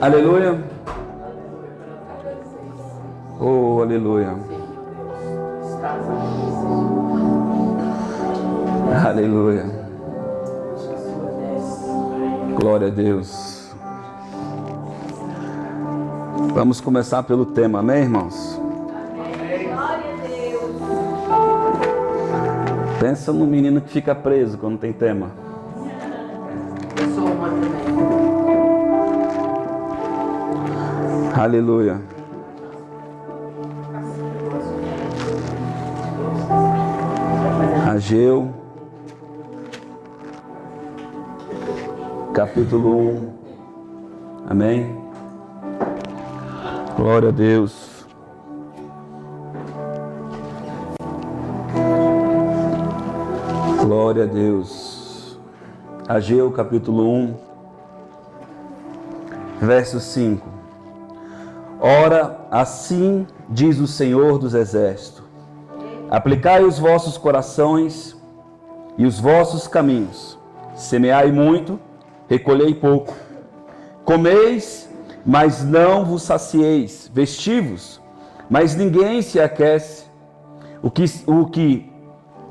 Aleluia. Oh, aleluia. Aleluia. Glória a Deus. Vamos começar pelo tema, amém, irmãos? Amém. Glória a Deus. Pensa no menino que fica preso quando tem tema. Eu sou uma também. Aleluia. Ageu, capítulo 1. Amém. Glória a Deus. Glória a Deus. Ageu, capítulo 1, verso 5. Ora, assim diz o Senhor dos Exércitos: aplicai os vossos corações e os vossos caminhos. Semeai muito, recolhei pouco. Comeis, mas não vos sacieis. Vestivos, mas ninguém se aquece. O que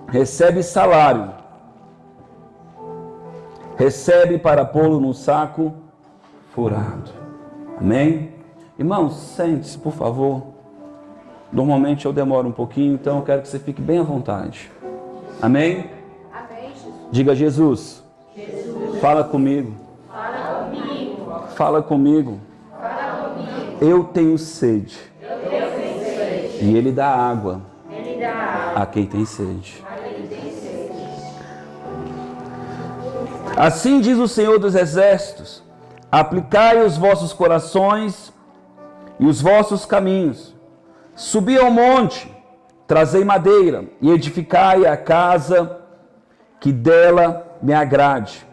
recebe salário, recebe para pô-lo no saco furado. Amém? Irmãos, sente-se, por favor. Normalmente eu demoro um pouquinho, então eu quero que você fique bem à vontade. Amém? Amém, Jesus. Diga: Jesus, fala comigo. Fala comigo. Fala comigo. Fala comigo. Eu tenho sede. Eu tenho sede. E Ele dá água Ele dá água. a quem tem sede. A quem tem sede. Assim diz o Senhor dos Exércitos: aplicai os vossos corações e os vossos caminhos. Subi ao monte, trazei madeira e edificai a casa que dela me agrade,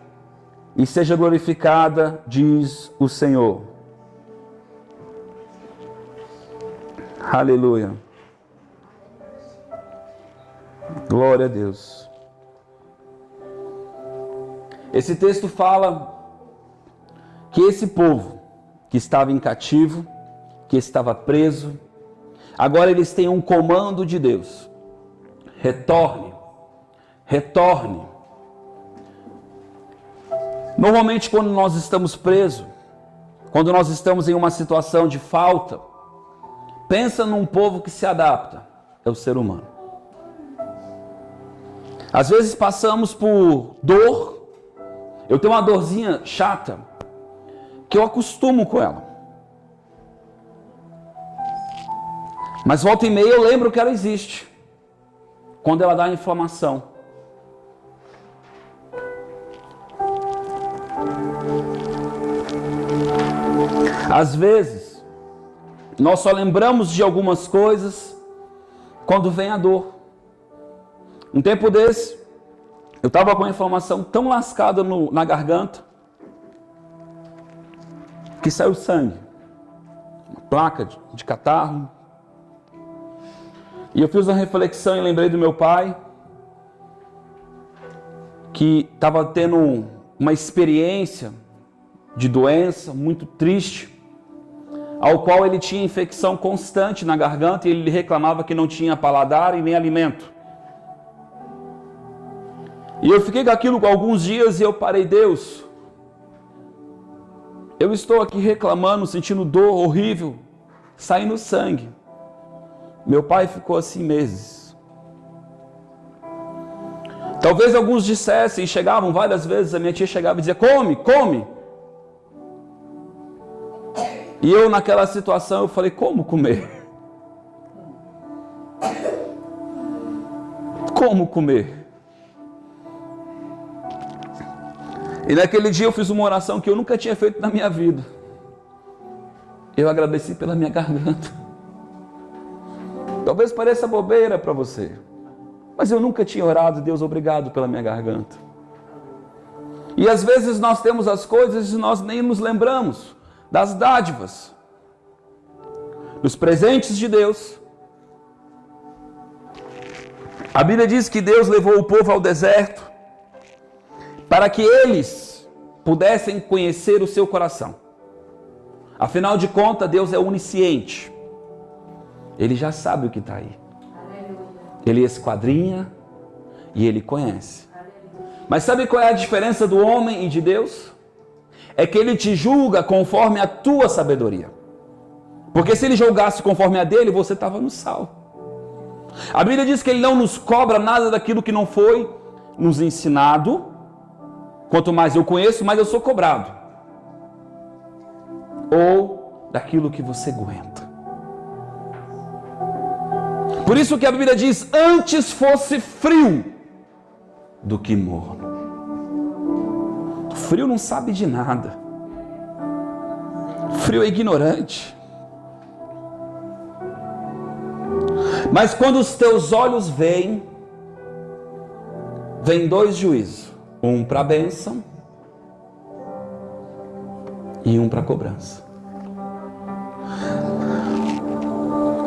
e seja glorificada, diz o Senhor. Aleluia. Glória a Deus. Esse texto fala que esse povo que estava em cativo, que estava preso, agora eles têm um comando de Deus: retorne, retorne. Normalmente, quando nós estamos presos, quando nós estamos em uma situação de falta, pensa num povo que se adapta, é o ser humano. Às vezes passamos por dor. Eu tenho uma dorzinha chata, que eu acostumo com ela. Mas volta e meia eu lembro que ela existe, quando ela dá inflamação. Às vezes, nós só lembramos de algumas coisas quando vem a dor. Um tempo desse, eu estava com a inflamação tão lascada na garganta, que saiu sangue, uma placa de catarro. E eu fiz uma reflexão e lembrei do meu pai, que estava tendo uma experiência de doença muito triste, ao qual ele tinha infecção constante na garganta e ele reclamava que não tinha paladar e nem alimento. E eu fiquei com aquilo por alguns dias e eu parei: Deus, eu estou aqui reclamando, sentindo dor horrível, saindo sangue. Meu pai ficou assim meses. Talvez alguns dissessem, chegavam várias vezes, a minha tia chegava e dizia: come, come. E eu naquela situação eu falei: como comer? Como comer? E naquele dia eu fiz uma oração que eu nunca tinha feito na minha vida. Eu agradeci pela minha garganta. Talvez pareça bobeira para você, mas eu nunca tinha orado: Deus, obrigado pela minha garganta. E às vezes nós temos as coisas e nós nem nos lembramos das dádivas, dos presentes de Deus. A Bíblia diz que Deus levou o povo ao deserto para que eles pudessem conhecer o seu coração. Afinal de contas, Deus é onisciente. Ele já sabe o que está aí. Ele esquadrinha e Ele conhece. Mas sabe qual é a diferença do homem e de Deus? É que Ele te julga conforme a tua sabedoria. Porque se Ele julgasse conforme a dele, você estava no sal. A Bíblia diz que Ele não nos cobra nada daquilo que não foi nos ensinado. Quanto mais eu conheço, mais eu sou cobrado. Ou daquilo que você aguenta. Por isso que a Bíblia diz, antes fosse frio do que morno. Frio não sabe de nada. Frio é ignorante. Mas quando os teus olhos veem, vem dois juízos. Um para a bênção e um para a cobrança.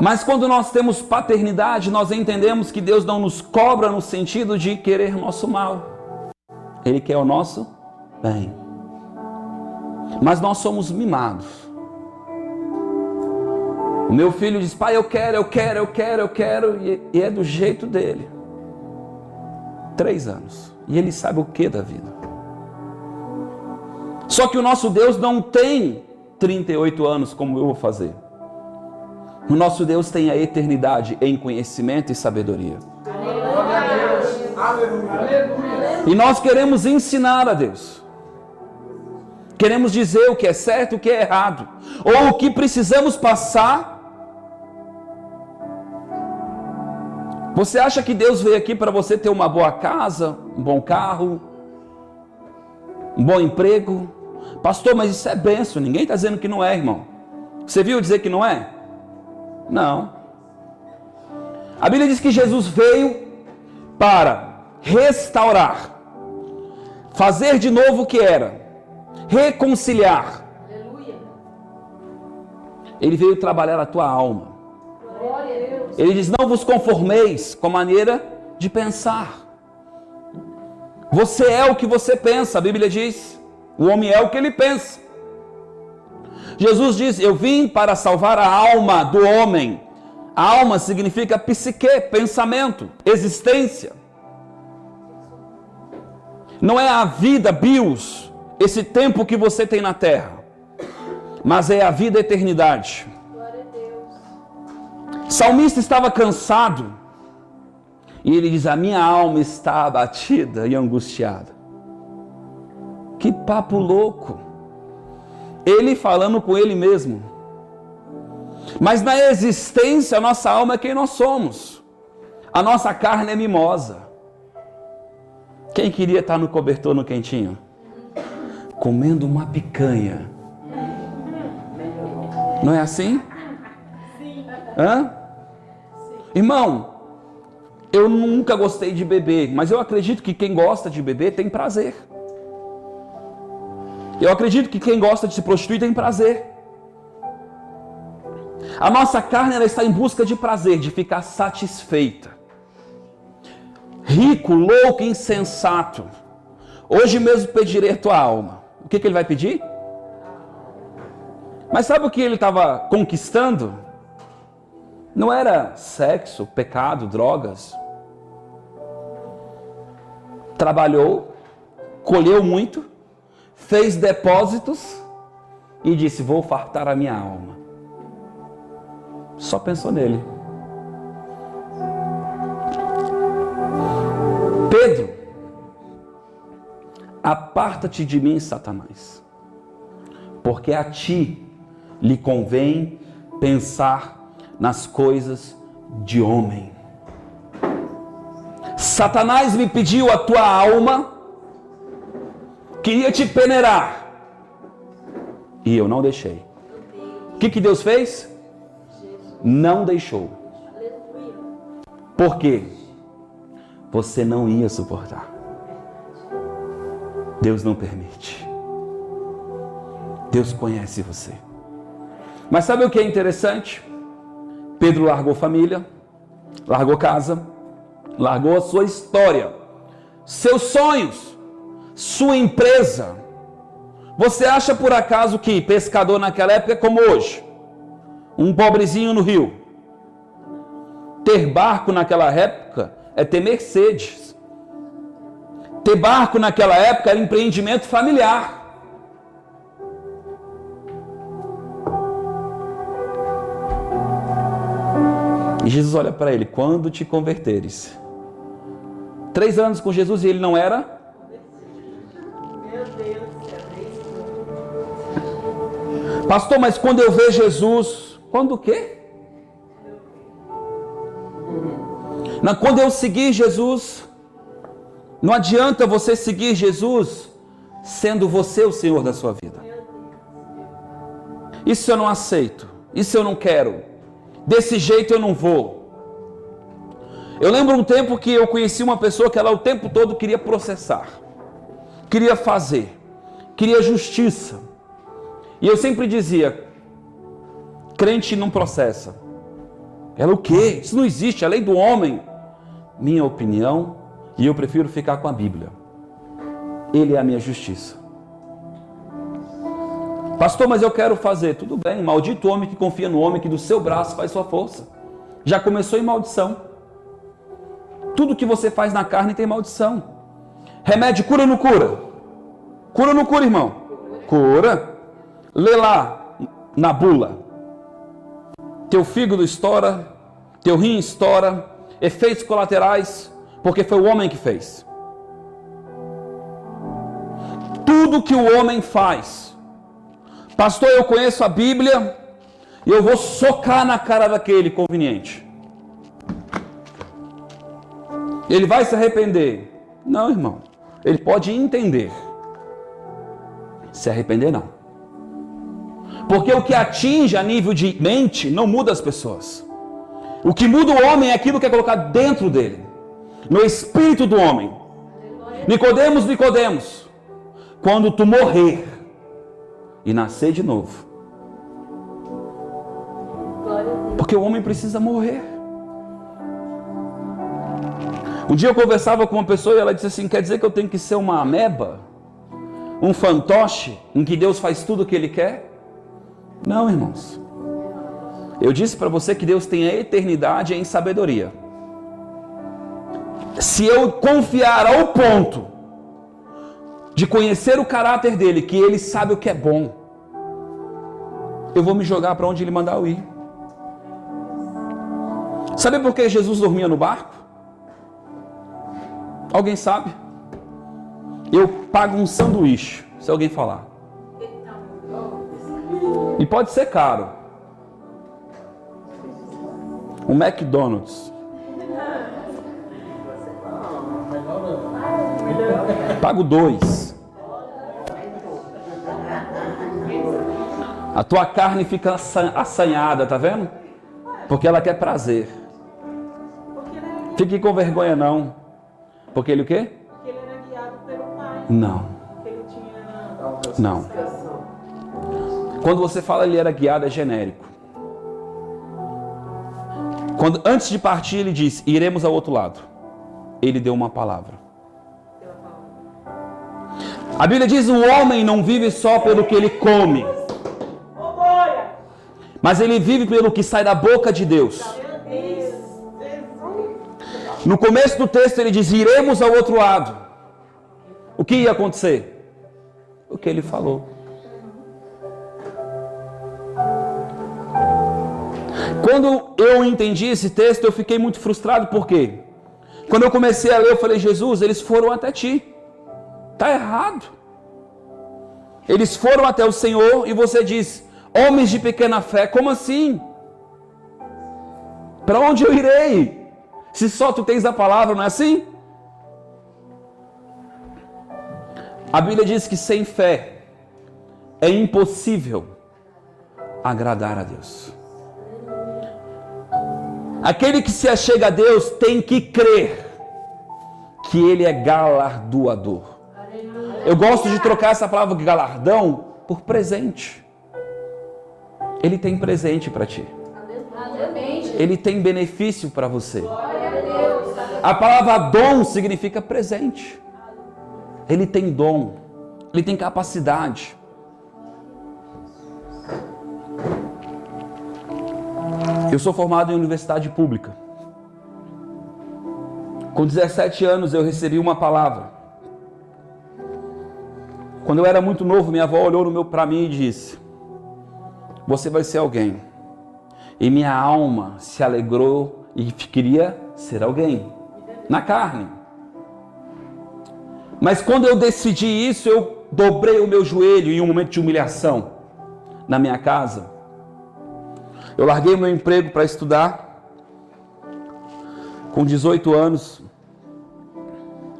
Mas quando nós temos paternidade, nós entendemos que Deus não nos cobra no sentido de querer nosso mal. Ele quer o nosso bem. Mas nós somos mimados. O meu filho diz, pai, eu quero, e é do jeito dele. 3 anos. E ele sabe o que da vida. Só que o nosso Deus não tem 38 anos como eu vou fazer. O nosso Deus tem a eternidade em conhecimento e sabedoria. E nós queremos ensinar a Deus. Queremos dizer o que é certo e o que é errado. Ou o que precisamos passar. Você acha que Deus veio aqui para você ter uma boa casa, um bom carro, um bom emprego? Pastor, mas isso é bênção. Ninguém está dizendo que não é, irmão. Você viu dizer que não é? Não. A Bíblia diz que Jesus veio para restaurar, fazer de novo o que era, reconciliar. Aleluia. Ele veio trabalhar a tua alma. Glória a Deus. Ele diz, não vos conformeis com a maneira de pensar. Você é o que você pensa, a Bíblia diz. O homem é o que ele pensa. Jesus diz, eu vim para salvar a alma do homem. A alma significa psique, pensamento, existência. Não é a vida, bios, esse tempo que você tem na terra. Mas é a vida, a eternidade. Glória a Deus. Salmista estava cansado. E ele diz, a minha alma está abatida e angustiada. Que papo louco. Ele falando com ele mesmo. Mas na existência, a nossa alma é quem nós somos. A nossa carne é mimosa. Quem queria estar no cobertor, no quentinho? Comendo uma picanha. Não é assim? Sim. Hã? Irmão, eu nunca gostei de beber, mas eu acredito que quem gosta de beber tem prazer. Eu acredito que quem gosta de se prostituir tem prazer. A nossa carne, ela está em busca de prazer, de ficar satisfeita. Rico, louco, insensato. Hoje mesmo pedirei a tua alma. O que ele vai pedir? Mas sabe o que ele estava conquistando? Não era sexo, pecado, drogas. Trabalhou, colheu muito, fez depósitos e disse, vou fartar a minha alma. Só pensou nele. Pedro, aparta-te de mim, Satanás, porque a ti lhe convém pensar nas coisas de homem. Satanás me pediu a tua alma, queria te peneirar, e eu não deixei. O que Deus fez? Não deixou. Por quê? Você não ia suportar. Deus não permite. Deus conhece você. Mas sabe o que é interessante? Pedro largou família, largou casa, largou a sua história, seus sonhos, sua empresa, Você acha por acaso que pescador naquela época é como hoje? Um pobrezinho no rio. Ter barco naquela época é ter Mercedes. Ter barco naquela época era empreendimento familiar. E Jesus olha para ele: quando te converteres. 3 anos com Jesus e ele não era? Meu Deus do céu. Pastor, mas quando eu ver Jesus... Quando o quê? Não, quando eu seguir Jesus... Não adianta você seguir Jesus sendo você o Senhor da sua vida. Isso eu não aceito. Isso eu não quero. Desse jeito eu não vou. Eu lembro um tempo que eu conheci uma pessoa que ela o tempo todo queria processar, queria fazer, queria justiça. E eu sempre dizia: crente não processa. Ela: o quê? Isso não existe, é a lei do homem. Minha opinião, e eu prefiro ficar com a Bíblia. Ele é a minha justiça. Pastor, mas eu quero fazer. Tudo bem, maldito homem que confia no homem que do seu braço faz sua força. Já começou em maldição. Tudo que você faz na carne tem maldição. Remédio cura ou não cura? Cura ou não cura, irmão? Cura. Lê lá na bula. Teu fígado estoura, teu rim estoura, efeitos colaterais, porque foi o homem que fez. Tudo que o homem faz. Pastor, eu conheço a Bíblia e eu vou socar na cara daquele conveniente. Ele vai se arrepender? Não, irmão. Ele pode entender. Se arrepender, não. Porque o que atinge a nível de mente não muda as pessoas. O que muda o homem é aquilo que é colocado dentro dele, no espírito do homem. Nicodemos, quando tu morrer e nascer de novo, porque o homem precisa morrer. Um dia eu conversava com uma pessoa e ela disse assim: quer dizer que eu tenho que ser uma ameba? Um fantoche em que Deus faz tudo o que Ele quer? Não, irmãos. Eu disse para você que Deus tem a eternidade em sabedoria. Se eu confiar ao ponto de conhecer o caráter dele, que Ele sabe o que é bom, eu vou me jogar para onde Ele mandar eu ir. Sabe por que Jesus dormia no barco? Alguém sabe? Eu pago um sanduíche, se alguém falar. E pode ser caro. Um McDonald's. Pago 2. A tua carne fica assanhada, tá vendo? Porque ela quer prazer. Fique com vergonha não. Porque ele o quê? Porque ele era guiado pelo pai. Não. Porque ele tinha... Não. Quando você fala ele era guiado, é genérico. Quando, antes de partir, ele disse: iremos ao outro lado. Ele deu uma palavra. A Bíblia diz: o homem não vive só pelo que ele come, mas ele vive pelo que sai da boca de Deus. No começo do texto ele diz: iremos ao outro lado. O que ia acontecer? O que ele falou. Quando eu entendi esse texto, eu fiquei muito frustrado. Por quê? Quando eu comecei a ler, eu falei: Jesus, eles foram até ti. Está errado. Eles foram até o Senhor e você diz: homens de pequena fé. Como assim? Para onde eu irei? Se só tu tens a palavra, não é assim? A Bíblia diz que sem fé é impossível agradar a Deus. Aquele que se achega a Deus tem que crer que Ele é galardoador. Eu gosto de trocar essa palavra galardão por presente. Ele tem presente para ti. Ele tem benefício para você. A palavra dom significa presente. Ele tem dom. Ele tem capacidade. Eu sou formado em universidade pública. Com 17 anos eu recebi uma palavra. Quando eu era muito novo, minha avó olhou para mim e disse: você vai ser alguém. E minha alma se alegrou e queria ser alguém, na carne. Mas quando eu decidi isso, eu dobrei o meu joelho em um momento de humilhação na minha casa. Eu larguei o meu emprego para estudar. Com 18 anos,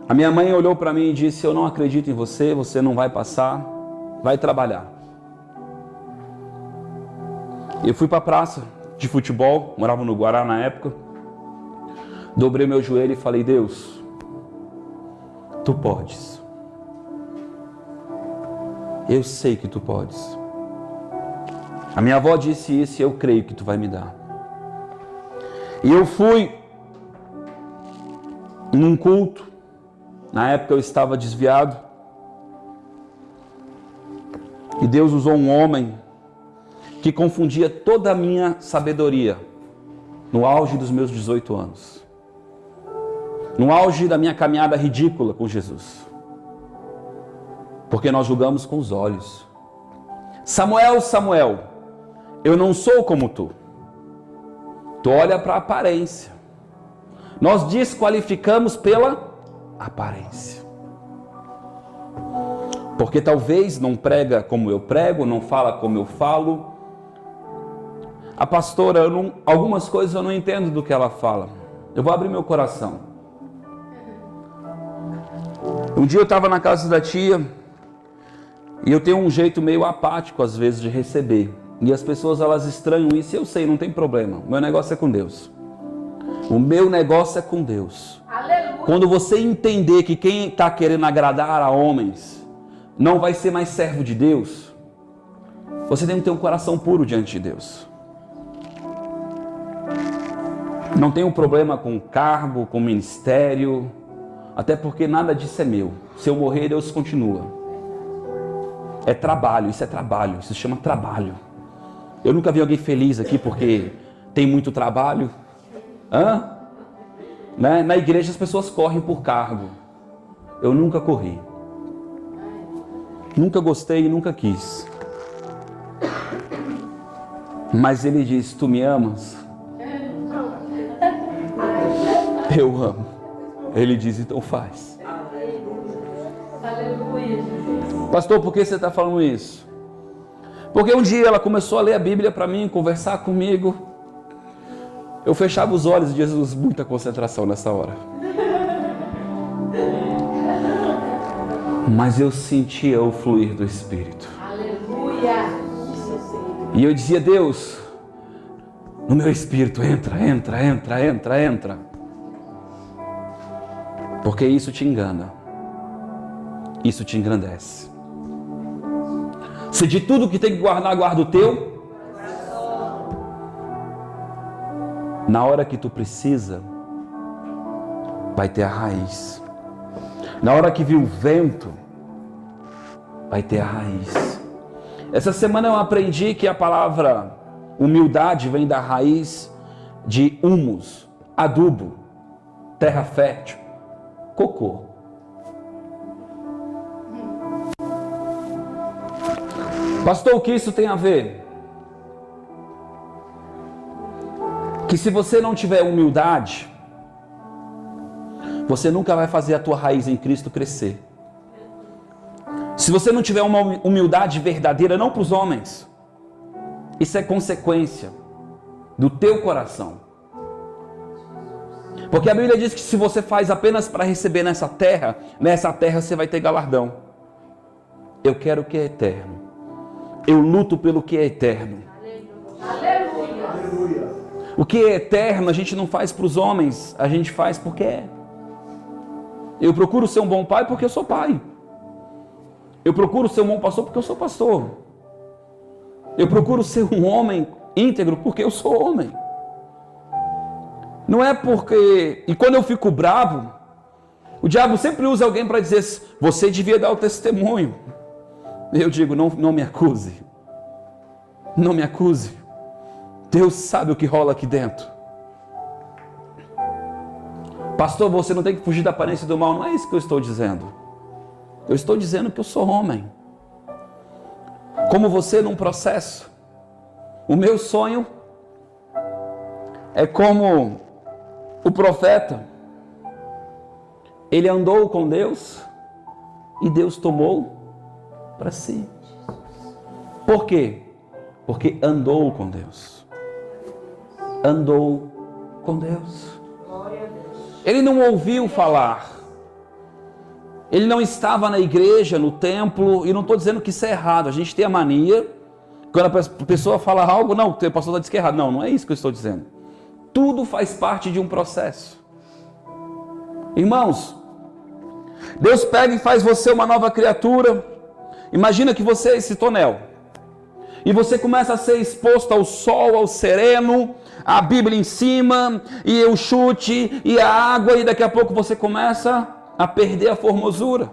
a minha mãe olhou para mim e disse: eu não acredito em você, você não vai passar, vai trabalhar. Eu fui para a praça de futebol, morava no Guará na época. Dobrei meu joelho e falei: Deus, tu podes. Eu sei que tu podes. A minha avó disse isso e eu creio que tu vai me dar. E eu fui num culto. Na época eu estava desviado. E Deus usou um homem que confundia toda a minha sabedoria no auge dos meus 18 anos. No auge da minha caminhada ridícula com Jesus. Porque nós julgamos com os olhos. Samuel, Samuel, eu não sou como tu. Tu olha para a aparência. Nós desqualificamos pela aparência. Porque talvez não prega como eu prego, não fala como eu falo. A pastora, algumas coisas eu não entendo do que ela fala. Eu vou abrir meu coração. Um dia eu estava na casa da tia e eu tenho um jeito meio apático às vezes de receber. E as pessoas elas estranham isso e eu sei, não tem problema. O meu negócio é com Deus. O meu negócio é com Deus. Aleluia. Quando você entender que quem está querendo agradar a homens não vai ser mais servo de Deus, você tem que ter um coração puro diante de Deus. Não tenho problema com cargo, com ministério, até porque nada disso é meu. Se eu morrer, Deus continua. É trabalho, isso se chama trabalho. Eu nunca vi alguém feliz aqui porque tem muito trabalho. Né? Na igreja as pessoas correm por cargo. Eu nunca corri. Nunca gostei e nunca quis. Mas ele diz: tu me amas? Eu amo. Ele diz: então faz. Aleluia. Pastor, por que você está falando isso? Porque um dia ela começou a ler a Bíblia para mim, conversar comigo. Eu fechava os olhos e Jesus, muita concentração nessa hora. Mas eu sentia o fluir do Espírito. Aleluia. E eu dizia: Deus, no meu espírito, entra. Porque isso te engana. Isso te engrandece. Se de tudo que tem que guardar, guarda o teu. Na hora que tu precisa, vai ter a raiz. Na hora que vir o vento, vai ter a raiz. Essa semana eu aprendi que a palavra humildade vem da raiz de humus, adubo, terra fértil, cocô. Pastor, o que isso tem a ver? Que se você não tiver humildade, você nunca vai fazer a tua raiz em Cristo crescer. Se você não tiver uma humildade verdadeira, não para os homens, isso é consequência do teu coração. Porque a Bíblia diz que se você faz apenas para receber nessa terra você vai ter galardão. Eu quero o que é eterno. Eu luto pelo que é eterno. Aleluia. O que é eterno a gente não faz para os homens, a gente faz porque é. Eu procuro ser um bom pai porque eu sou pai. Eu procuro ser um bom pastor porque eu sou pastor. Eu procuro ser um homem íntegro porque eu sou homem. Não é porque... E quando eu fico bravo, o diabo sempre usa alguém para dizer: você devia dar o testemunho. Eu digo: não me acuse. Não me acuse. Deus sabe o que rola aqui dentro. Pastor, você não tem que fugir da aparência do mal. Não é isso que eu estou dizendo. Eu estou dizendo que eu sou homem. Como você num processo. O meu sonho é como o profeta. Ele andou com Deus e Deus tomou para si. Por quê? Porque andou com Deus. Andou com Deus. Ele não ouviu falar. Ele não estava na igreja, no templo. E não estou dizendo que isso é errado. A gente tem a mania, quando a pessoa fala algo, não, o pastor está dizendo que é errado. Não, não é isso que eu estou dizendo. Tudo faz parte de um processo. Irmãos, Deus pega e faz você uma nova criatura. Imagina que você é esse tonel. E você começa a ser exposto ao sol, ao sereno, a Bíblia em cima, e o chute, e a água, e daqui a pouco você começa a perder a formosura.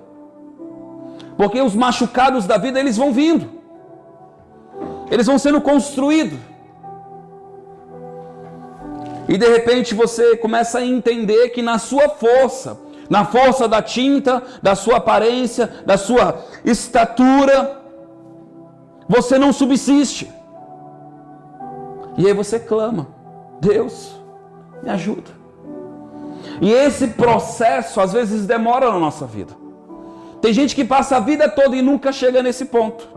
Porque os machucados da vida, eles vão vindo. Eles vão sendo construídos. E de repente você começa a entender que na sua força, na força da tinta, da sua aparência, da sua estatura, você não subsiste. E aí você clama: Deus, me ajuda. E esse processo às vezes demora na nossa vida. Tem gente que passa a vida toda e nunca chega nesse ponto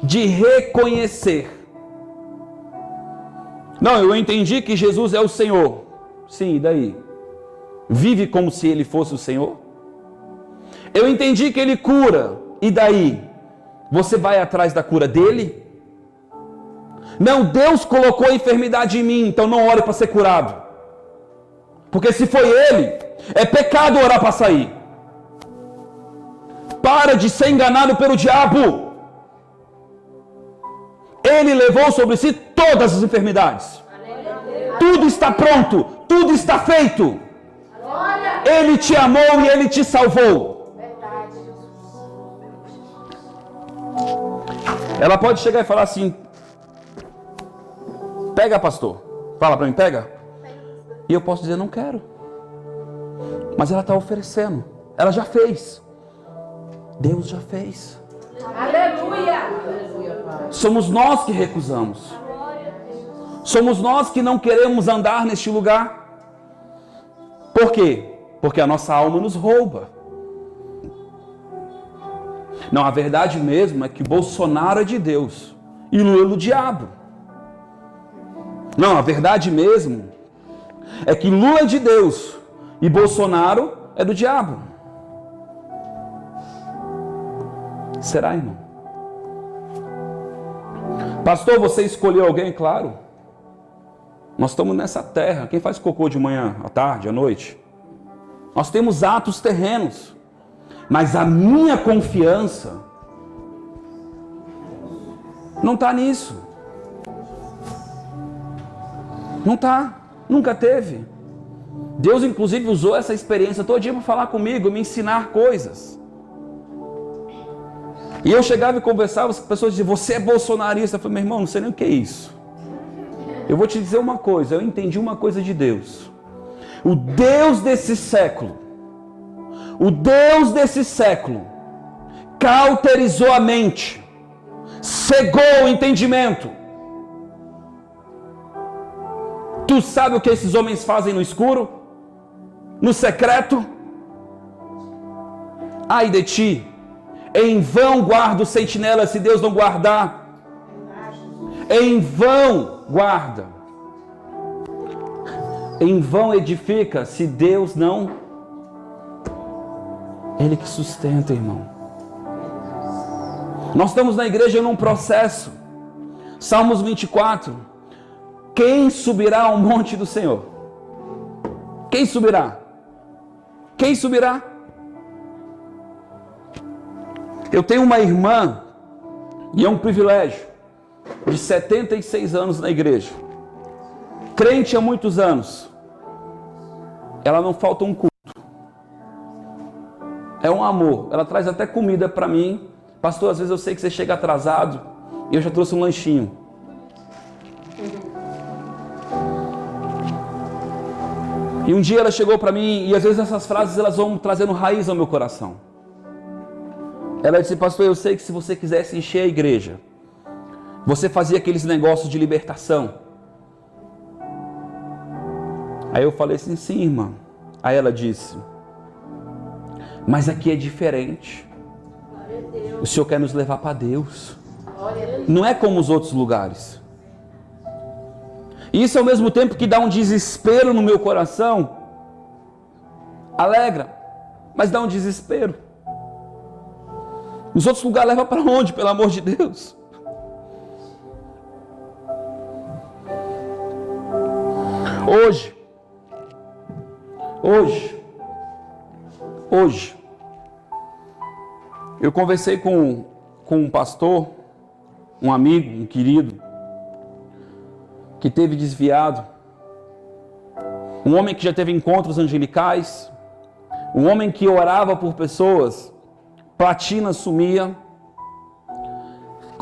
de reconhecer. Não, eu entendi que Jesus é o Senhor. Sim, e daí? Vive como se Ele fosse o Senhor? Eu entendi que Ele cura. E daí? Você vai atrás da cura dEle? Não, Deus colocou a enfermidade em mim, então não ore para ser curado. Porque se foi Ele, é pecado orar para sair. Para de ser enganado pelo diabo. Ele levou sobre si todas as enfermidades. Tudo está pronto, tudo está feito. Ele te amou e Ele te salvou. Ela pode chegar e falar assim: pega, pastor. Fala para mim, pega. E eu posso dizer: não quero. Mas ela está oferecendo. Ela já fez. Deus já fez. Aleluia! Somos nós que recusamos. Somos nós que não queremos andar neste lugar. Por quê? Porque a nossa alma nos rouba. Não, a verdade mesmo é que Bolsonaro é de Deus e Lula é do diabo. Não, a verdade mesmo é que Lula é de Deus e Bolsonaro é do diabo. Será, irmão? Pastor, você escolheu alguém? Claro. Nós estamos nessa terra. Quem faz cocô de manhã, à tarde, à noite? Nós temos atos terrenos. Mas a minha confiança não está nisso. Não está. Nunca teve. Deus, inclusive, usou essa experiência todo dia para falar comigo, me ensinar coisas. E eu chegava e conversava, as pessoas diziam: você é bolsonarista. Eu falei: meu irmão, não sei nem o que é isso. Eu vou te dizer uma coisa, eu entendi uma coisa de Deus. O Deus desse século, cauterizou a mente, cegou o entendimento. Tu sabe o que esses homens fazem no escuro? No secreto? Ai de ti, em vão guarda o sentinela se Deus não guardar. Em vão guarda. Em vão edifica se Deus não. Ele que sustenta, irmão. Nós estamos na igreja num processo. Salmos 24. Quem subirá ao monte do Senhor? Quem subirá? Quem subirá? Eu tenho uma irmã, e é um privilégio, de 76 anos na igreja. Crente há muitos anos. Ela não falta um culto. É um amor. Ela traz até comida para mim. Pastor, às vezes eu sei que você chega atrasado e eu já trouxe um lanchinho. E um dia ela chegou para mim, e às vezes essas frases elas vão trazendo raiz ao meu coração. Ela disse: pastor, eu sei que se você quisesse encher a igreja, você fazia aqueles negócios de libertação. Aí eu falei assim: sim, irmã. Aí ela disse: mas aqui é diferente. O Senhor quer nos levar para Deus. Não é como os outros lugares. E isso ao mesmo tempo que dá um desespero no meu coração, alegra, mas dá um desespero. Os outros lugares levam para onde, pelo amor de Deus? Hoje, eu conversei com um pastor, um amigo, um querido, que teve desviado, um homem que já teve encontros angelicais, um homem que orava por pessoas, platina sumia,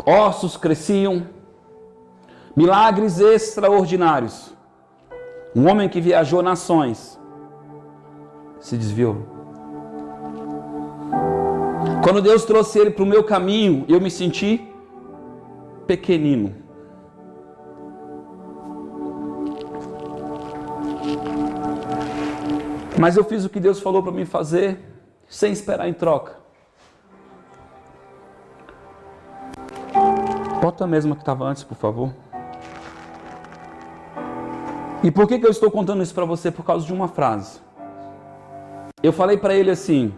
ossos cresciam, milagres extraordinários. Um homem que viajou nações, se desviou. Quando Deus trouxe ele para o meu caminho, eu me senti pequenino. Mas eu fiz o que Deus falou para mim fazer, sem esperar em troca. Bota a mesma que estava antes, por favor. E por que eu estou contando isso para você? Por causa de uma frase. Eu falei para ele assim: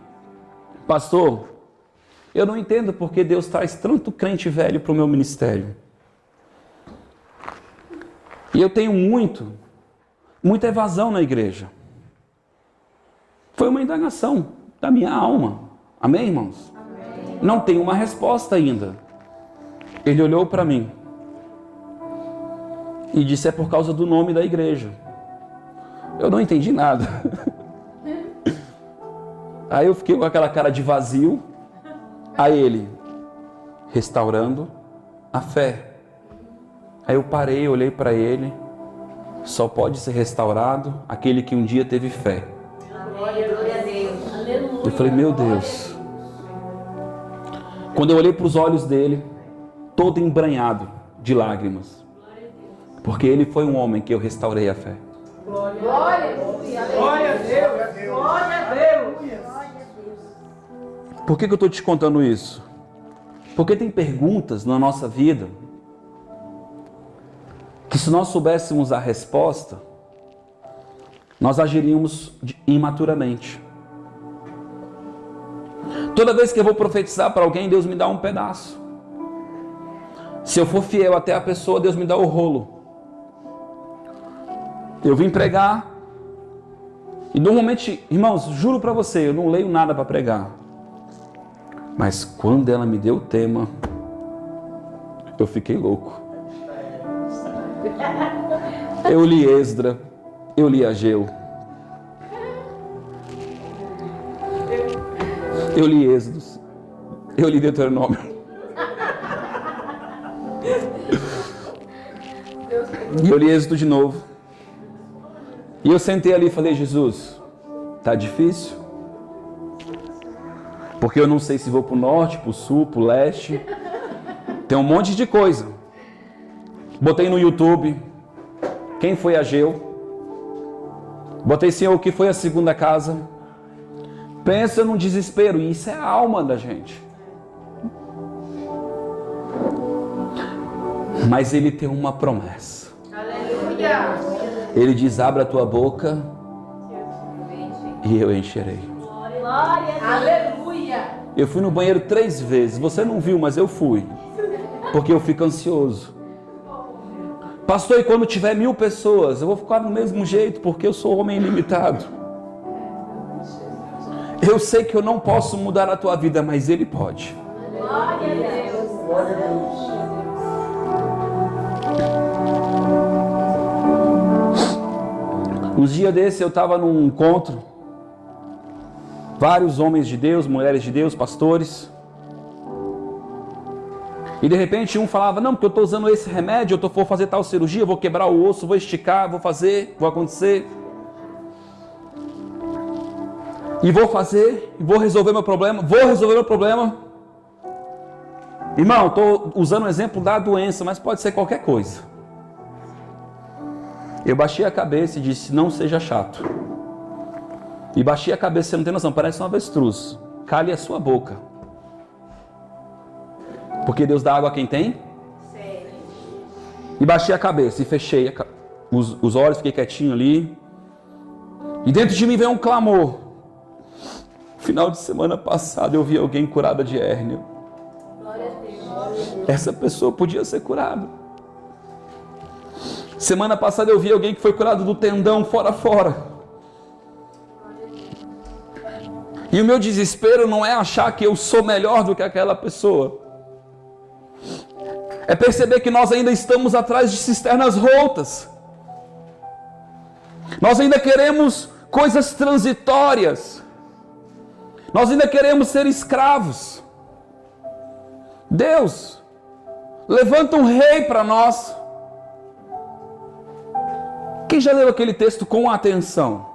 pastor, eu não entendo porque Deus traz tanto crente velho para o meu ministério. E eu tenho muita evasão na igreja. Foi uma indagação da minha alma. Amém, irmãos? Amém. Não tenho uma resposta ainda. Ele olhou para mim e disse: é por causa do nome da igreja. Eu não entendi nada. Aí eu fiquei com aquela cara de vazio. Aí ele: restaurando a fé. Aí eu parei, olhei para ele: só pode ser restaurado aquele que um dia teve fé. Glória a Deus. Aleluia. Eu falei: meu Deus. Quando eu olhei para os olhos dele, todo embranhado de lágrimas, porque ele foi um homem que eu restaurei a fé. Glória a Deus. Glória a Deus. Glória a Deus. Por que eu estou te contando isso? Porque tem perguntas na nossa vida que, se nós soubéssemos a resposta, nós agiríamos imaturamente. Toda vez que eu vou profetizar para alguém, Deus me dá um pedaço. Se eu for fiel até a pessoa, Deus me dá o rolo. Eu vim pregar e normalmente, irmãos, juro para você, eu não leio nada para pregar. Mas quando ela me deu o tema, eu fiquei louco. Eu li Esdra, eu li Ageu, eu li Êxodos, eu li Deuteronômio. E eu li Êxodo de novo. E eu sentei ali e falei: Jesus, tá difícil? Porque eu não sei se vou para o norte, para o sul, para o leste. Tem um monte de coisa. Botei no YouTube quem foi Ageu. Botei, Senhor, o que foi a segunda casa. Pensa num desespero. E isso é a alma da gente. Mas ele tem uma promessa. Aleluia. Ele diz: abra a tua boca e eu encherei. Glória. Aleluia. Eu fui no banheiro 3 vezes. Você não viu, mas eu fui. Porque eu fico ansioso. Pastor, e quando tiver 1000 pessoas, eu vou ficar do mesmo jeito, porque eu sou homem limitado. Eu sei que eu não posso mudar a tua vida, mas Ele pode. Glória a Deus. Glória a Deus. Uns dias desses eu estava num encontro, vários homens de Deus, mulheres de Deus, pastores. E de repente um falava: não, porque eu estou usando esse remédio, vou fazer tal cirurgia, vou quebrar o osso, vou esticar, vou fazer, vou acontecer. E vou fazer, vou resolver meu problema, Irmão, estou usando o exemplo da doença, mas pode ser qualquer coisa. Eu baixei a cabeça e disse, não seja chato. E baixei a cabeça, você não tem noção, parece um avestruz. Cale a sua boca. Porque Deus dá água a quem tem? Sim. E baixei a cabeça e fechei os olhos, fiquei quietinho ali. E dentro de mim veio um clamor. Final de semana passada eu vi alguém curada de hérnia. Essa pessoa podia ser curada. Semana passada eu vi alguém que foi curado do tendão fora. E o meu desespero não é achar que eu sou melhor do que aquela pessoa. É perceber que nós ainda estamos atrás de cisternas rotas. Nós ainda queremos coisas transitórias. Nós ainda queremos ser escravos. Deus, levanta um rei para nós. Quem já leu aquele texto com atenção?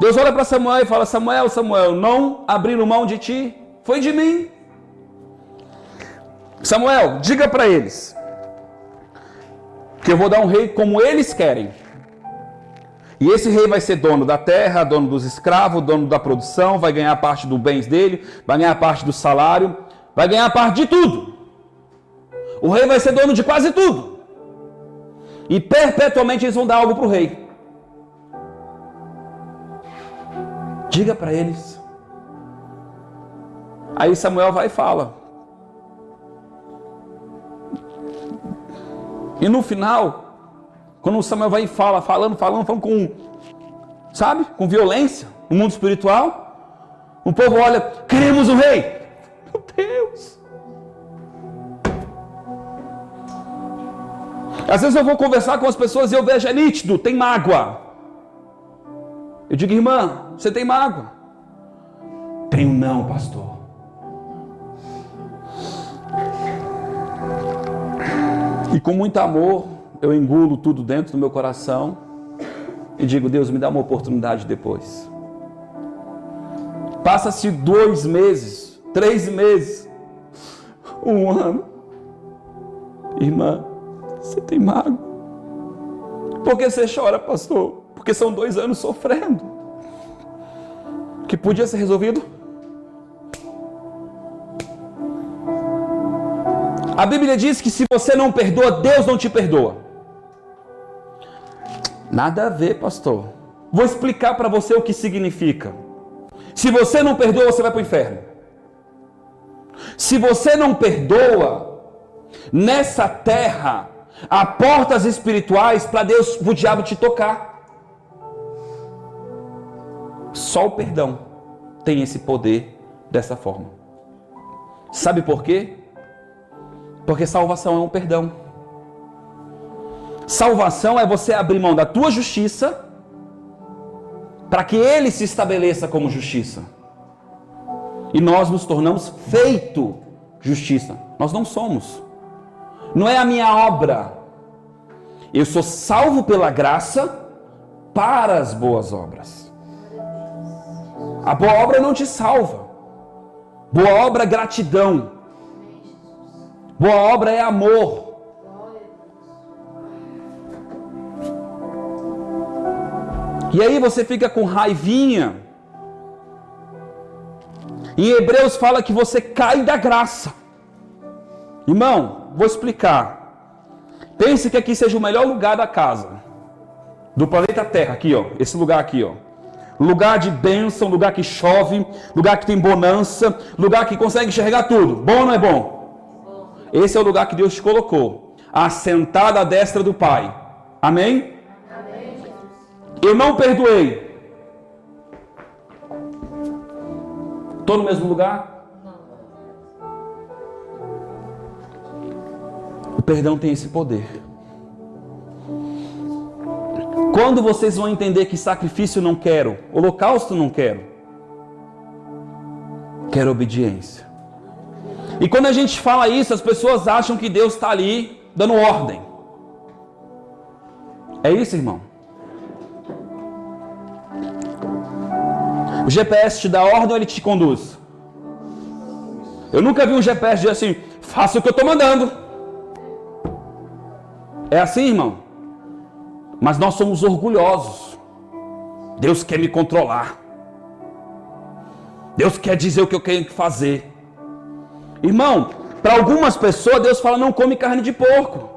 Deus olha para Samuel e fala, Samuel, não abriram mão de ti, foi de mim. Samuel, diga para eles que eu vou dar um rei como eles querem. E esse rei vai ser dono da terra, dono dos escravos, dono da produção, vai ganhar parte dos bens dele, vai ganhar parte do salário, vai ganhar parte de tudo. O rei vai ser dono de quase tudo. E perpetuamente eles vão dar algo para o rei. Diga para eles. Aí Samuel vai e fala. E no final, quando Samuel vai e fala, falando com, sabe, com violência, no mundo espiritual, o povo olha, queremos um rei. Meu Deus. Às vezes eu vou conversar com as pessoas e eu vejo, é nítido, tem mágoa. Eu digo, irmã, você tem mágoa? Tenho não, pastor. E com muito amor, eu engulo tudo dentro do meu coração e digo, Deus, me dá uma oportunidade depois. Passa-se 2 meses, 3 meses, 1 ano. Irmã, você tem mágoa? Por que você chora, pastor? Porque são 2 anos sofrendo. Que podia ser resolvido? A Bíblia diz que se você não perdoa, Deus não te perdoa. Nada a ver, pastor. Vou explicar para você o que significa. Se você não perdoa, você vai para o inferno. Se você não perdoa, nessa terra, há portas espirituais para Deus, para o diabo te tocar. Só o perdão tem esse poder dessa forma. Sabe por quê? Porque salvação é um perdão. Salvação é você abrir mão da tua justiça para que Ele se estabeleça como justiça. E nós nos tornamos feito justiça. Nós não somos. Não é a minha obra. Eu sou salvo pela graça para as boas obras. A boa obra não te salva. Boa obra é gratidão. Boa obra é amor. E aí você fica com raivinha. Em Hebreus fala que você cai da graça. Irmão, vou explicar. Pense que aqui seja o melhor lugar da casa. Do planeta Terra, aqui ó. Esse lugar aqui ó. Lugar de bênção, lugar que chove, lugar que tem bonança, lugar que consegue enxergar tudo. Bom ou não é bom? Esse é o lugar que Deus te colocou, assentado à destra do Pai. Amém? Amém. Eu não perdoei. Estou no mesmo lugar? O perdão tem esse poder. Quando vocês vão entender que sacrifício não quero, holocausto não quero, quero obediência. E quando a gente fala isso, as pessoas acham que Deus está ali dando ordem. É isso, irmão? O GPS te dá ordem ou ele te conduz? Eu nunca vi um GPS dizer assim, faça o que eu estou mandando. É assim, irmão? Mas nós somos orgulhosos. Deus quer me controlar. Deus quer dizer o que eu tenho que fazer. Irmão, para algumas pessoas Deus fala, não come carne de porco.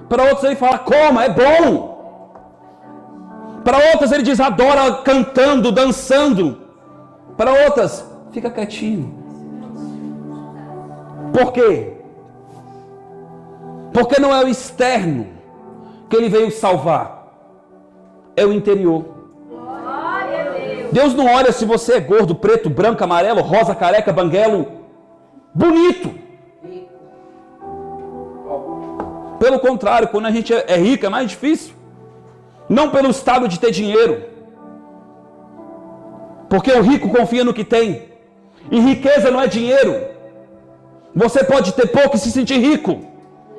Para outros ele fala, coma, é bom. Para outras ele diz, adora cantando, dançando. Para outras, fica quietinho. Por quê? Porque não é o externo que ele veio salvar. É o interior. Glória a Deus. Deus não olha se você é gordo, preto, branco, amarelo, rosa, careca, banguelo, bonito. Pelo contrário, quando a gente é rico é mais difícil. Não pelo estado de ter dinheiro. Porque o rico confia no que tem. E riqueza não é dinheiro. Você pode ter pouco e se sentir rico.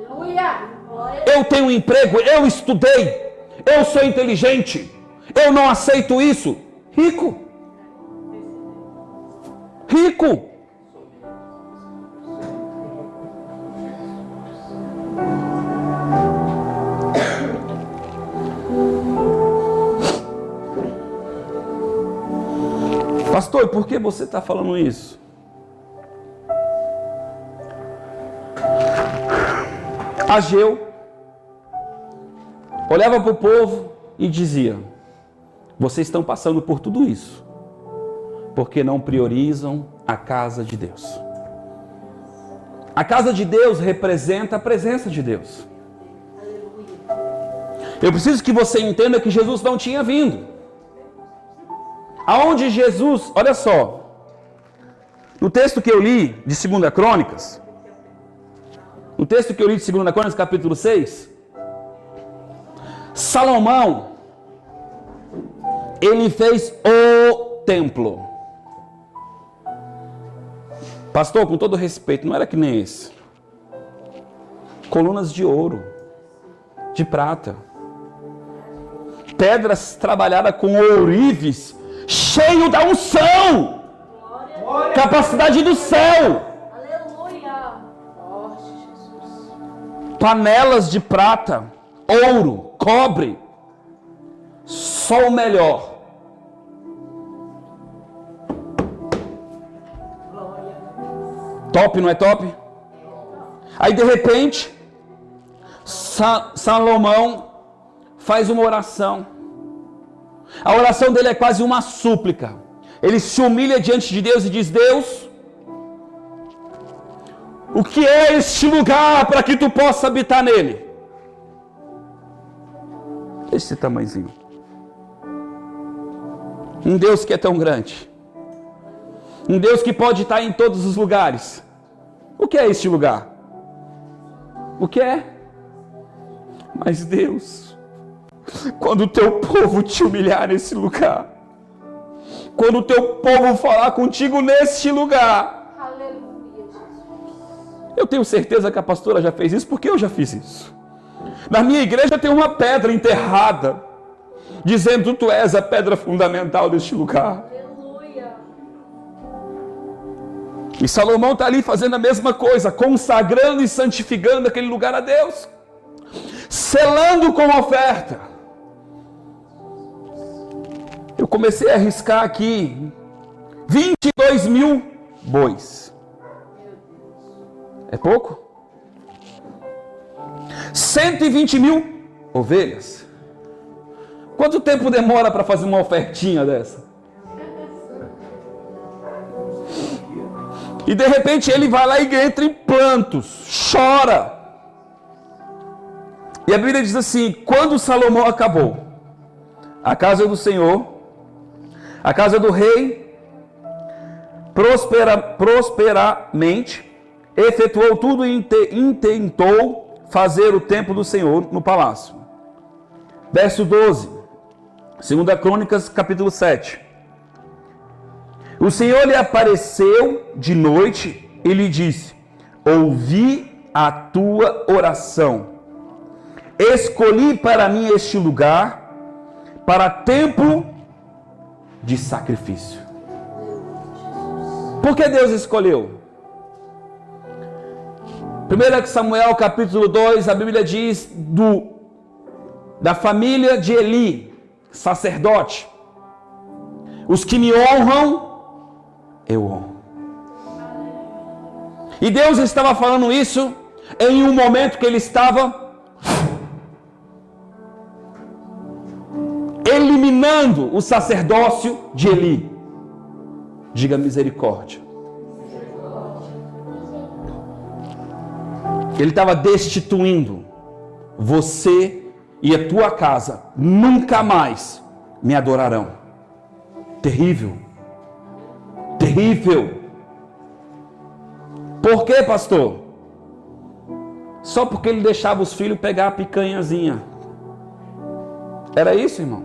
Aleluia. Glória Eu tenho um emprego, eu estudei, eu sou inteligente, eu não aceito isso. Rico. Rico. Pastor, por que você está falando isso? Ageu olhava para o povo e dizia, vocês estão passando por tudo isso, porque não priorizam a casa de Deus. A casa de Deus representa a presença de Deus. Eu preciso que você entenda que Jesus não tinha vindo. Aonde Jesus, olha só, no texto que eu li de 2 Crônicas, no texto que eu li de 2 Crônicas, capítulo 6, Salomão, ele fez o templo. Pastor, com todo respeito, não era que nem esse. Colunas de ouro, de prata, pedras trabalhadas com ourives, cheio da unção, capacidade do céu. Aleluia. Panelas de prata, ouro, cobre, só o melhor. Top, não é top? Aí de repente, Salomão faz uma oração. A oração dele é quase uma súplica. Ele se humilha diante de Deus e diz, Deus, o que é este lugar para que tu possa habitar nele? Esse tamanhozinho. Um Deus que é tão grande. Um Deus que pode estar em todos os lugares. O que é este lugar? O que é? Mas Deus, quando o teu povo te humilhar nesse lugar, quando o teu povo falar contigo neste lugar, Aleluia, Jesus. eu tenho certeza que a pastora já fez isso, porque eu já fiz isso. Na minha igreja tem uma pedra enterrada, dizendo, tu és a pedra fundamental deste lugar. Aleluia. E Salomão está ali fazendo a mesma coisa, consagrando e santificando aquele lugar a Deus, selando com oferta. Eu comecei a arriscar aqui 22 mil bois. É pouco? 120 mil ovelhas. Quanto tempo demora para fazer uma ofertinha dessa? E de repente ele vai lá e entra em plantos, chora. E a Bíblia diz assim, quando Salomão acabou, a casa do Senhor, a casa do rei, prosperamente, efetuou tudo e intentou fazer o templo do Senhor no palácio. Verso 12, 2 Crônicas, capítulo 7. O Senhor lhe apareceu de noite e lhe disse, ouvi a tua oração. Escolhi para mim este lugar para templo de sacrifício. Por que Deus escolheu? 1 Samuel capítulo 2, a Bíblia diz da família de Eli, sacerdote. Os que me honram, eu honro. E Deus estava falando isso em um momento que ele estava eliminando o sacerdócio de Eli. Diga misericórdia. Ele estava destituindo: você e a tua casa nunca mais me adorarão. Terrível. Terrível. Por quê, pastor? Só porque ele deixava os filhos pegar a picanhazinha. Era isso, irmão?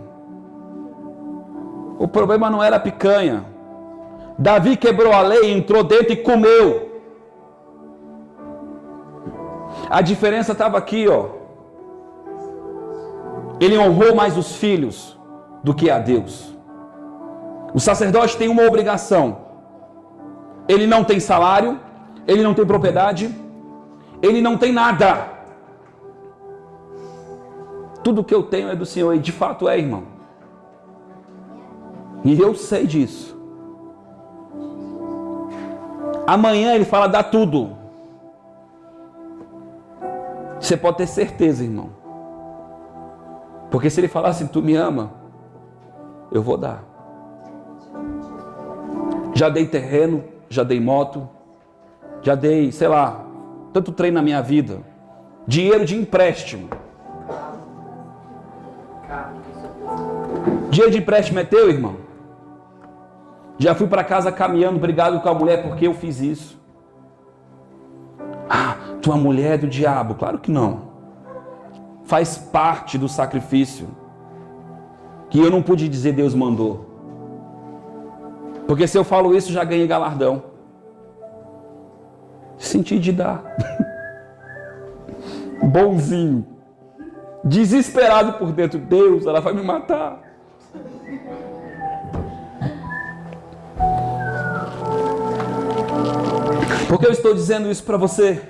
O problema não era a picanha. Davi quebrou a lei, entrou dentro e comeu. A diferença estava aqui, ó. Ele honrou mais os filhos do que a Deus. O sacerdote tem uma obrigação. Ele não tem salário, ele não tem propriedade, ele não tem nada. Tudo que eu tenho é do Senhor, e de fato é, irmão. E eu sei disso. Amanhã ele fala: dá tudo. Você pode ter certeza, irmão. Porque se ele falasse: tu me ama, eu vou dar. Já dei terreno, já dei moto, já dei, sei lá, tanto trem na minha vida. Dinheiro de empréstimo. Dinheiro de empréstimo é teu, irmão? Já fui para casa caminhando, brigado com a mulher porque eu fiz isso. Ah, tua mulher é do diabo. Claro que não. Faz parte do sacrifício. Que eu não pude dizer Deus mandou. Porque se eu falo isso, já ganhei galardão. Senti de dar. Bonzinho. Desesperado por dentro. Deus, ela vai me matar. Por que eu estou dizendo isso para você?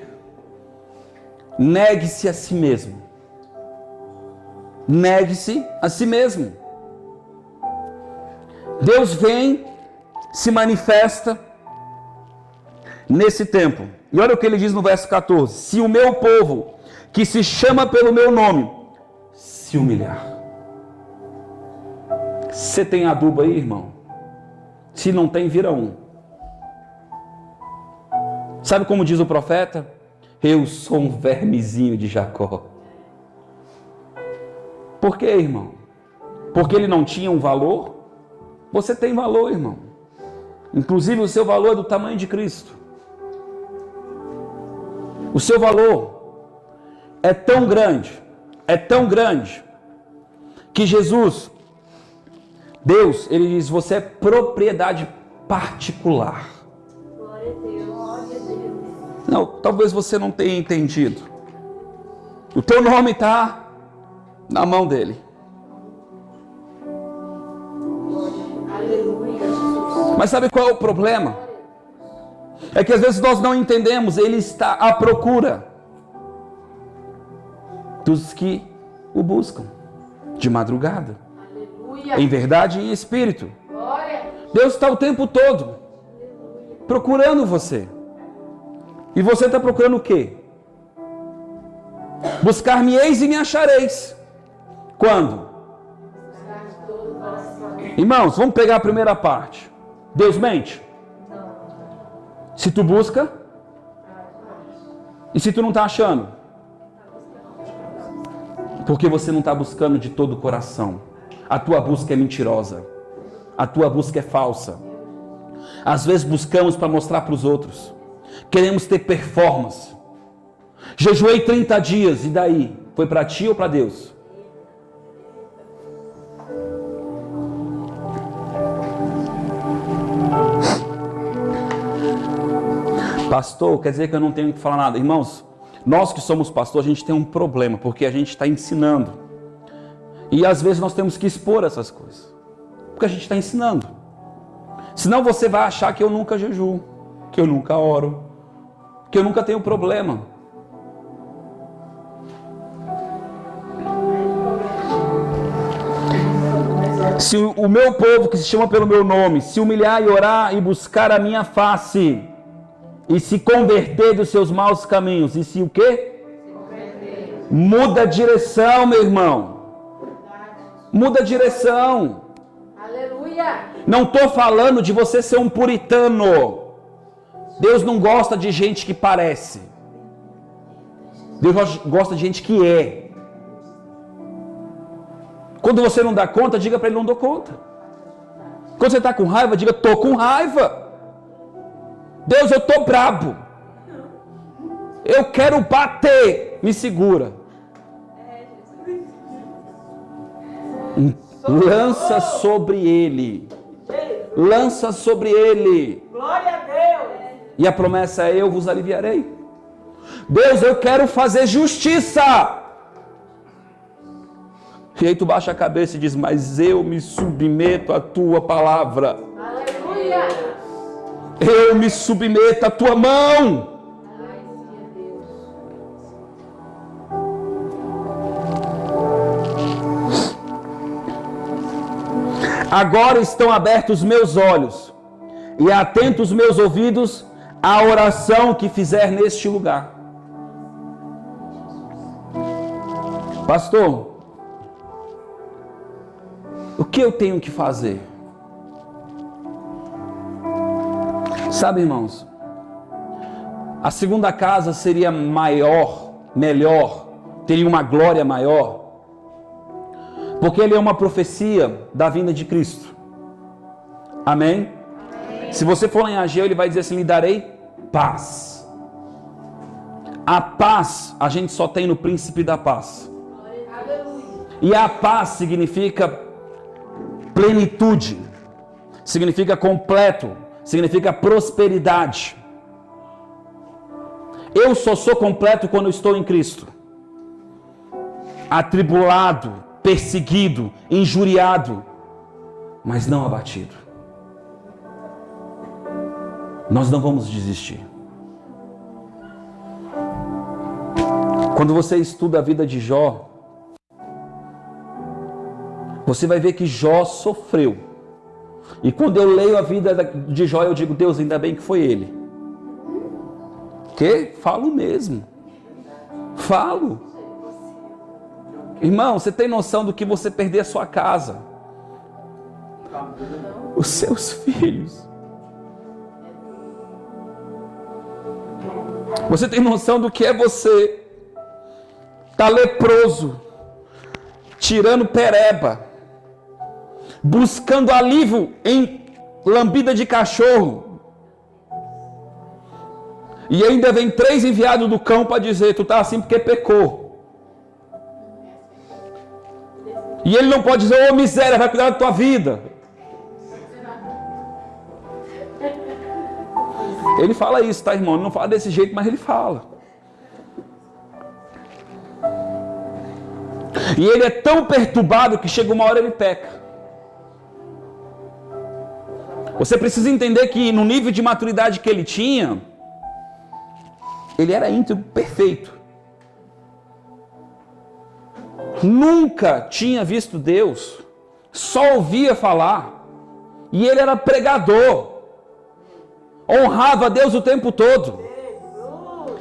Negue-se a si mesmo. Negue-se a si mesmo. Deus vem, se manifesta nesse tempo. E olha o que ele diz no verso 14: se o meu povo, que se chama pelo meu nome, se humilhar. Você tem adubo aí, irmão? Se não tem, vira um. Sabe como diz o profeta? Eu sou um vermezinho de Jacó. Por quê, irmão? Porque ele não tinha um valor? Você tem valor, irmão. Inclusive o seu valor é do tamanho de Cristo. O seu valor é tão grande, que Jesus, Deus, ele diz: você é propriedade particular. Glória a Deus. Glória a Deus. Não, talvez você não tenha entendido. O teu nome está na mão dele. Aleluia, Jesus. Mas sabe qual é o problema? É que às vezes nós não entendemos. Ele está à procura dos que o buscam de madrugada, Aleluia. em verdade e em espírito. Glória. Deus está o tempo todo procurando você. E você está procurando o quê? Buscar-me-eis e me achareis. Quando? Irmãos, vamos pegar a primeira parte. Deus mente? Se tu busca? E se tu não está achando? Porque você não está buscando de todo o coração. A tua busca é mentirosa. A tua busca é falsa. Às vezes buscamos para mostrar para os outros. Queremos ter performance. Jejuei 30 dias, e daí? Foi para ti ou para Deus? Pastor, quer dizer que eu não tenho que falar nada. Irmãos, nós que somos pastores, a gente tem um problema, porque a gente está ensinando. E às vezes nós temos que expor essas coisas. Porque a gente está ensinando. Senão você vai achar que eu nunca jejuo, que eu nunca oro, que eu nunca tenho problema. Se o meu povo, que se chama pelo meu nome, se humilhar e orar e buscar a minha face, e se converter dos seus maus caminhos, e se o quê? Muda a direção, meu irmão. Muda a direção. Aleluia. Não estou falando de você ser um puritano. Deus não gosta de gente que parece. Deus gosta de gente que é. Quando você não dá conta, diga para ele: não dou conta. Quando você está com raiva, diga: estou com raiva. Deus, eu estou brabo. Eu quero bater. Me segura. Lança sobre ele. Lança sobre ele. Glória a Deus. E a promessa é: eu vos aliviarei. Deus, eu quero fazer justiça. E aí tu baixa a cabeça e diz: mas eu me submeto à tua palavra. Aleluia. Eu me submeto à tua mão. Ai, sim, Deus. Agora estão abertos meus olhos e atentos meus ouvidos à oração que fizer neste lugar. Pastor, o que eu tenho que fazer? Sabe, irmãos, a segunda casa seria maior, melhor, teria uma glória maior, porque ele é uma profecia da vinda de Cristo. Amém? Amém. Se você for lá em Ageu, ele vai dizer assim: lhe darei paz. A paz a gente só tem no príncipe da paz. E a paz significa plenitude, significa completo, significa prosperidade. Eu só sou completo quando eu estou em Cristo. Atribulado, perseguido, injuriado, mas não abatido. Nós não vamos desistir. Quando você estuda a vida de Jó, você vai ver que Jó sofreu. E quando eu leio a vida de Jó, eu digo: Deus, ainda bem que foi ele. Que? Falo mesmo. Falo. Irmão, você tem noção do que você perder a sua casa? Os seus filhos. Você tem noção do que é você estar leproso, tirando pereba, buscando alívio em lambida de cachorro, e ainda vem 3 enviados do cão para dizer: tu tá assim porque pecou. E ele não pode dizer: ô miséria, vai cuidar da tua vida. Ele fala isso, tá, irmão? Ele não fala desse jeito, mas ele fala. E ele é tão perturbado que chega uma hora ele peca. Você precisa entender que no nível de maturidade que ele tinha, ele era íntegro, perfeito. Nunca tinha visto Deus, só ouvia falar. E ele era pregador, honrava Deus o tempo todo,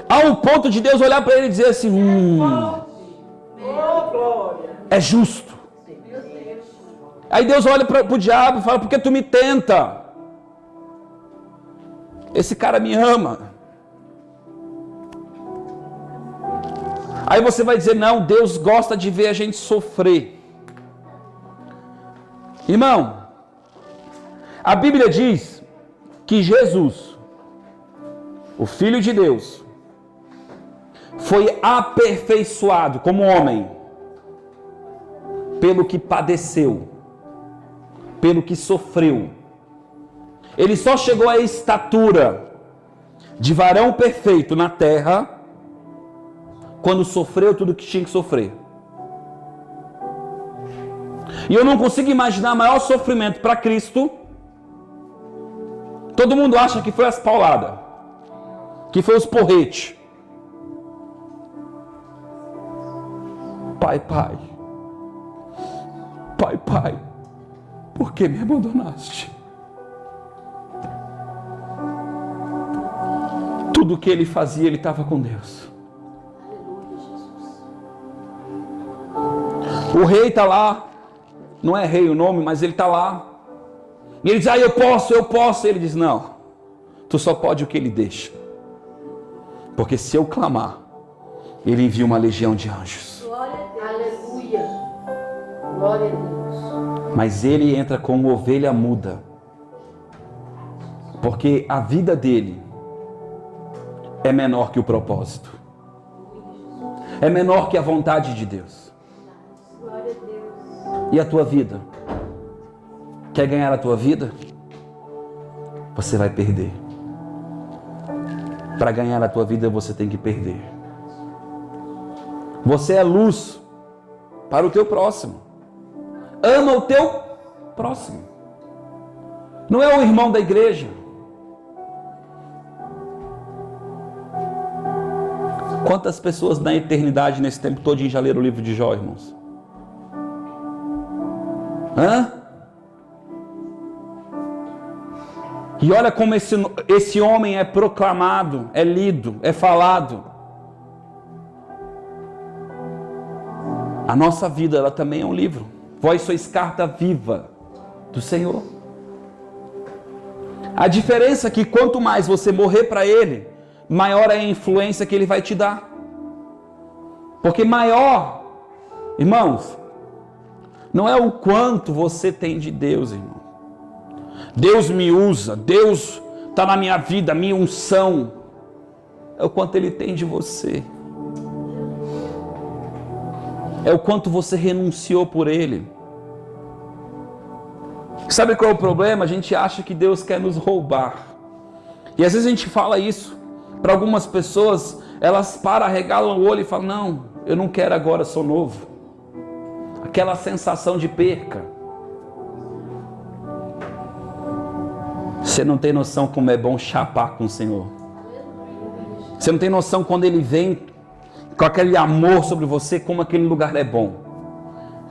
a um ponto de Deus olhar para ele e dizer assim: é justo. Aí Deus olha para o diabo e fala: por que tu me tenta? Esse cara me ama. Aí você vai dizer: não, Deus gosta de ver a gente sofrer. Irmão, a Bíblia diz que Jesus, o Filho de Deus, foi aperfeiçoado como homem pelo que padeceu, pelo que sofreu. Ele só chegou à estatura de varão perfeito na terra quando sofreu tudo que tinha que sofrer. E eu não consigo imaginar maior sofrimento para Cristo Todo mundo acha que foi as pauladas, que foi os porretes. Pai, pai, pai, pai, por que me abandonaste? Tudo que ele fazia, ele estava com Deus. O rei está lá, não é rei o nome, mas ele está lá. E ele diz, eu posso. Ele diz, não, tu só pode o que ele deixa. Porque se eu clamar, ele envia uma legião de anjos. Glória a Deus. Aleluia. Glória a Deus. Mas ele entra como ovelha muda. Porque a vida dele é menor que o propósito. É menor que a vontade de Deus. Glória a Deus. E a tua vida? Quer ganhar a tua vida? Você vai perder. Para ganhar a tua vida, você tem que perder. Você é luz para o teu próximo. Ama o teu próximo. Não é o irmão da igreja. Quantas pessoas na eternidade, nesse tempo todo, já leram o livro de Jó, irmãos? E olha como esse homem é proclamado, é lido, é falado. A nossa vida, ela também é um livro. Vós sois carta viva do Senhor. A diferença é que quanto mais você morrer para Ele, maior é a influência que Ele vai te dar. Porque maior, irmãos, não é o quanto você tem de Deus, irmão. Deus me usa, Deus está na minha vida, a minha unção. É o quanto Ele tem de você. É o quanto você renunciou por Ele. Sabe qual é o problema? A gente acha que Deus quer nos roubar. E às vezes a gente fala isso. Para algumas pessoas, elas param, arregalam o olho e falam, não, eu não quero agora, sou novo. Aquela sensação de perca. Você não tem noção como é bom chapar com o Senhor. Você não tem noção quando Ele vem com aquele amor sobre você, como aquele lugar é bom.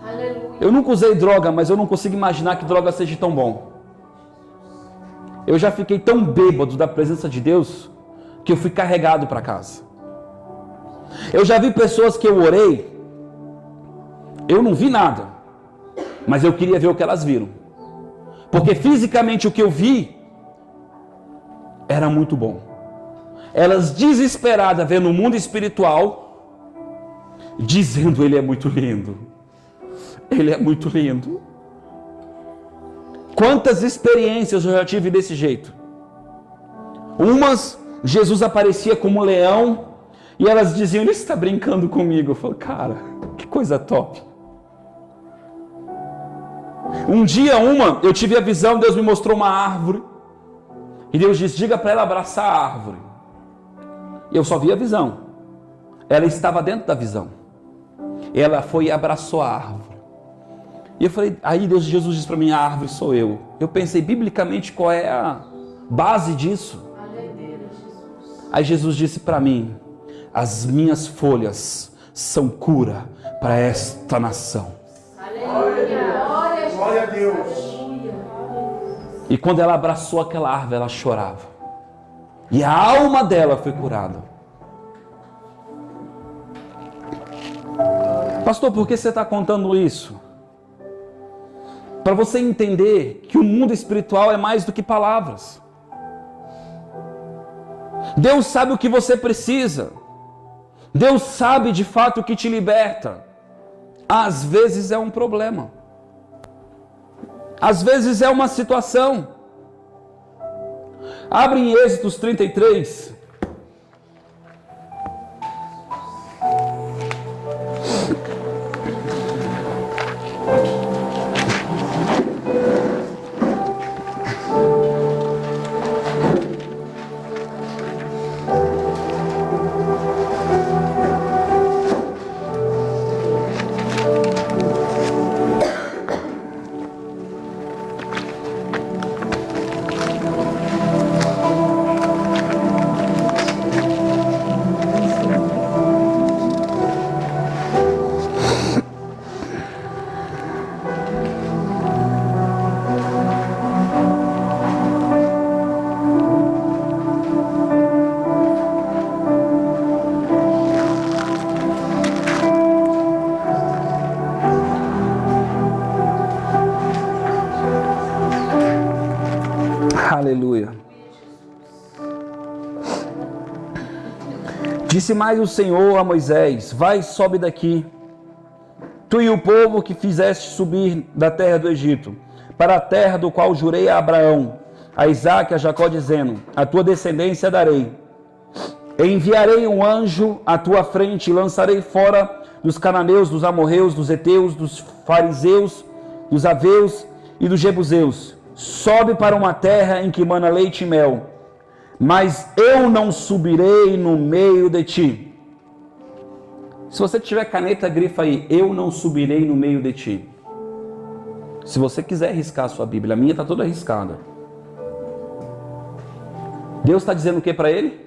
Aleluia. Eu nunca usei droga, mas eu não consigo imaginar que droga seja tão bom. Eu já fiquei tão bêbado da presença de Deus, que eu fui carregado para casa. Eu já vi pessoas que eu orei, eu não vi nada, mas eu queria ver o que elas viram. Porque fisicamente o que eu vi era muito bom. Elas desesperadas vendo o mundo espiritual, dizendo, ele é muito lindo. Ele é muito lindo. Quantas experiências eu já tive desse jeito. Umas, Jesus aparecia como um leão, e elas diziam, ele está brincando comigo. Eu falo, cara, que coisa top. Um dia eu tive a visão, Deus me mostrou uma árvore, e Deus disse, diga para ela abraçar a árvore. Eu só vi a visão. Ela estava dentro da visão. Ela foi e abraçou a árvore. E eu falei, aí Jesus disse para mim, a árvore sou eu. Eu pensei, biblicamente, qual é a base disso? Aí Jesus disse para mim, as minhas folhas são cura para esta nação. Aleluia. Glória a Deus. E quando ela abraçou aquela árvore, ela chorava. E a alma dela foi curada. Pastor, por que você está contando isso? Para você entender que o mundo espiritual é mais do que palavras. Deus sabe o que você precisa. Deus sabe de fato o que te liberta. Às vezes é um problema. Às vezes é uma situação. Abre em Êxodos 33. Disse mais o Senhor a Moisés: vai, sobe daqui, tu e o povo que fizeste subir da terra do Egito, para a terra do qual jurei a Abraão, a Isaque e a Jacó, dizendo: a tua descendência darei. Enviarei um anjo à tua frente e lançarei fora dos cananeus, dos amorreus, dos heteus, dos fariseus, dos aveus e dos jebuseus. Sobe para uma terra em que mana leite e mel, mas eu não subirei no meio de ti. Se você tiver caneta, grifa aí: eu não subirei no meio de ti. Se você quiser riscar a sua Bíblia, a minha está toda riscada. Deus está dizendo o que para ele?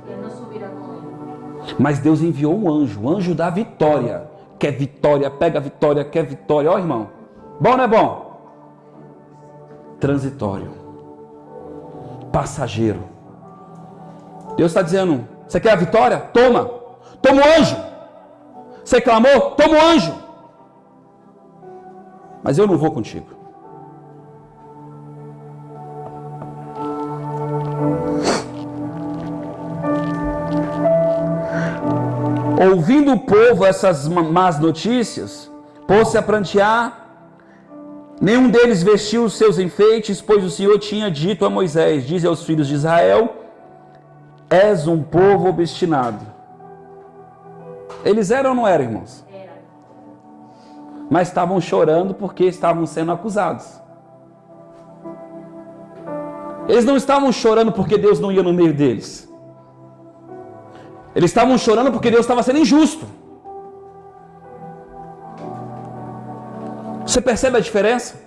Ele não subirá com ele. Mas Deus enviou um anjo, o anjo da vitória. Quer vitória, pega vitória, quer vitória. Ó, irmão, bom ou não é bom? Transitório, passageiro. Deus está dizendo: você quer a vitória? Toma, toma o anjo. Você clamou? Toma o anjo. Mas eu não vou contigo. Ouvindo o povo essas más notícias, pôs-se a prantear. Nenhum deles vestiu os seus enfeites, pois o Senhor tinha dito a Moisés: dize aos filhos de Israel: és um povo obstinado. Eles eram ou não eram, irmãos? Era. Mas estavam chorando porque estavam sendo acusados. Eles não estavam chorando porque Deus não ia no meio deles. Eles estavam chorando porque Deus estava sendo injusto. Você percebe a diferença?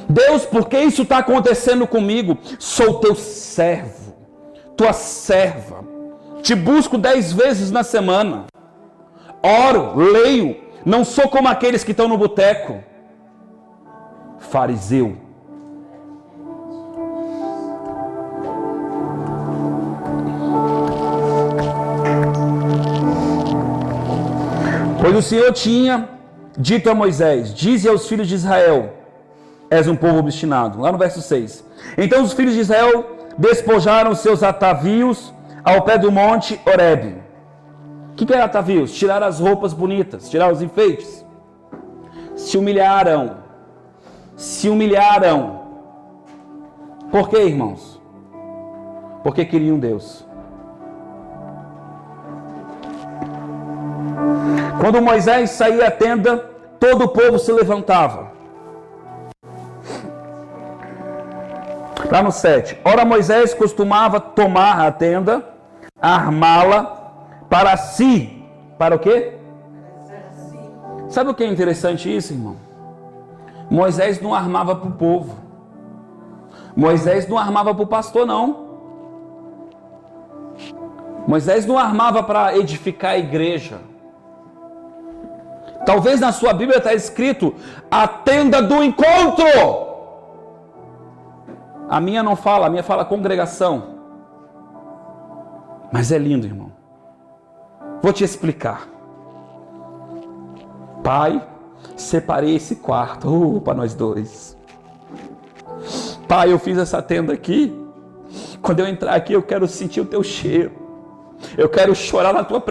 Deus, por que isso está acontecendo comigo? Sou teu servo, tua serva. Te busco 10 vezes na semana. Oro, leio. Não sou como aqueles que estão no boteco. Fariseu. Pois o Senhor tinha dito a Moisés: dize aos filhos de Israel: és um povo obstinado. Lá no verso 6. Então os filhos de Israel despojaram seus atavios ao pé do monte Horebe. O que é atavios? Tirar as roupas bonitas, tirar os enfeites. Se humilharam. Se humilharam. Por quê, irmãos? Porque queriam Deus. Quando Moisés saía da tenda, todo o povo se levantava. Lá no 7. Ora, Moisés costumava tomar a tenda, armá-la para si. Para o quê? Sabe o que é interessante isso, irmão? Moisés não armava para o povo. Moisés não armava para o pastor, não. Moisés não armava para edificar a igreja. Talvez na sua Bíblia está escrito a tenda do encontro. A minha não fala, a minha fala congregação. Mas é lindo, irmão. Vou te explicar. Pai, separei esse quarto para nós dois. Pai, eu fiz essa tenda aqui. Quando eu entrar aqui, eu quero sentir o teu cheiro. Eu quero chorar na tua